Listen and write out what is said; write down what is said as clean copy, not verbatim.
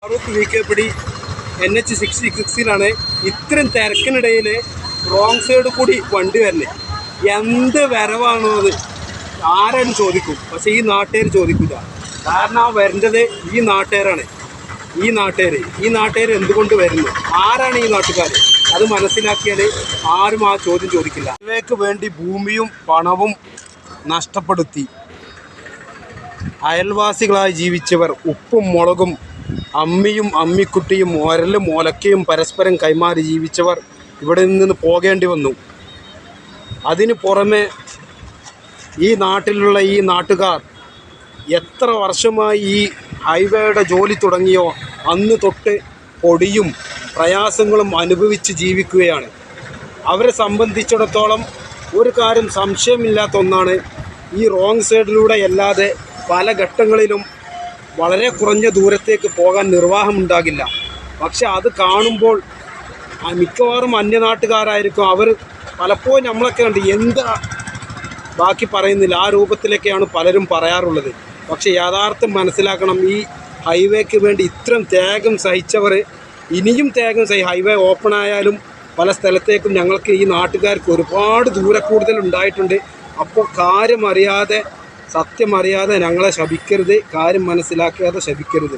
Farooq വീക്കേപ്പടി NH-66 ഇത്രയും തിരക്കിനിടയിൽ wrong side കൂടി വണ്ടി വരണേ. എന്ത് വരവാണോ അത് ആരും ചോദിക്കും, പക്ഷെ ഈ നാട്ടുകാർ ചോദിക്കില്ല. കാരണം ആ വരേണ്ടത് ഈ നാട്ടുകാരാണ്. ഈ നാട്ടുകാർ എന്തുകൊണ്ട് വരുന്നു, ആരാണ് ഈ നാട്ടുകാർ, അത് മനസ്സിലാക്കിയാൽ ആരും ആ ചോദ്യം ചോദിക്കില്ല. ഇവയ്ക്ക് വേണ്ടി ഭൂമിയും പണവും നഷ്ടപ്പെടുത്തി അയൽവാസികളായി ജീവിച്ചവർ ഉപ്പും മുളകും അമ്മിയും അമ്മിക്കുട്ടിയും ഒരലും ഒലക്കയും പരസ്പരം കൈമാറി ജീവിച്ചവർ ഇവിടെ നിന്ന് പോകേണ്ടി വന്നു. അതിന് പുറമെ ഈ നാട്ടിലുള്ള ഈ നാട്ടുകാർ എത്ര വർഷമായി ഈ ഹൈവേയുടെ ജോലി തുടങ്ങിയോ അന്ന് തൊട്ട് പൊടിയും പ്രയാസങ്ങളും അനുഭവിച്ച് ജീവിക്കുകയാണ്. അവരെ സംബന്ധിച്ചിടത്തോളം ഒരു കാര്യം സംശയമില്ലാത്ത ഒന്നാണ്, ഈ റോങ് സൈഡിലൂടെ അല്ലാതെ പല ഘട്ടങ്ങളിലും വളരെ കുറഞ്ഞ ദൂരത്തേക്ക് പോകാൻ നിർവാഹമുണ്ടാകില്ല. പക്ഷെ അത് കാണുമ്പോൾ മിക്കവാറും അന്യനാട്ടുകാരായിരിക്കും. അവർ പലപ്പോഴും നമ്മളൊക്കെ കണ്ട് എന്താ ബാക്കി പറയുന്നില്ല, ആ രൂപത്തിലൊക്കെയാണ് പലരും പറയാറുള്ളത്. പക്ഷെ യാഥാർത്ഥ്യം മനസ്സിലാക്കണം, ഈ ഹൈവേക്ക് വേണ്ടി ഇത്രയും ത്യാഗം സഹിച്ചവർ ഇനിയും ത്യാഗം ഹൈവേ ഓപ്പൺ ആയാലും പല സ്ഥലത്തേക്കും ഞങ്ങൾക്ക് ഈ നാട്ടുകാർക്ക് ഒരുപാട് ദൂരക്കൂടുതൽ ഉണ്ടായിട്ടുണ്ട്. അപ്പോൾ കാര്യം അറിയാതെ സത്യം അറിയാതെ ഞങ്ങളെ ശപിക്കരുത്, കാര്യം മനസ്സിലാക്കാതെ ശപിക്കരുത്.